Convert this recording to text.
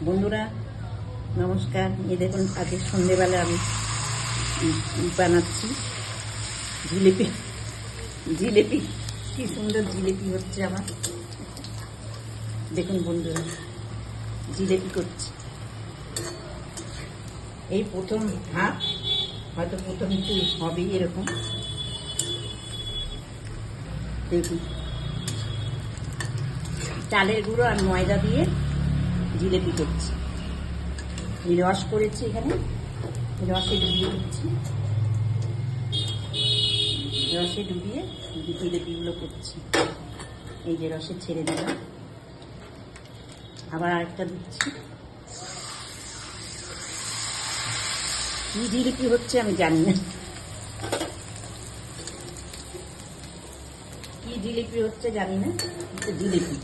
বন্ধুরা নমস্কার। এই দেখুন আজকে সন্ধ্যেবেলা আমি বানাচ্ছি জিলেপি। জিলেপি কি সুন্দর জিলেপি হচ্ছে আমার। দেখুন বন্ধুরা জিলেপি করছি। এই প্রথম হাত, হয়তো প্রথম একটু হবেই এরকম। দেখুন চালের গুঁড়ো আর ময়দা দিয়ে জিলেপি করছি। রস করেছি এখানে, রসে ডুবিয়ে দিচ্ছি। রসে ডুবিয়ে জিলেপিগুলো করছি। এই যে রসে ছেড়ে দিলাম, আবার আরেকটা দিচ্ছি। কি জিলেপি হচ্ছে আমি জানি না, কি জিলেপি হচ্ছে জানি না, জিলেপি।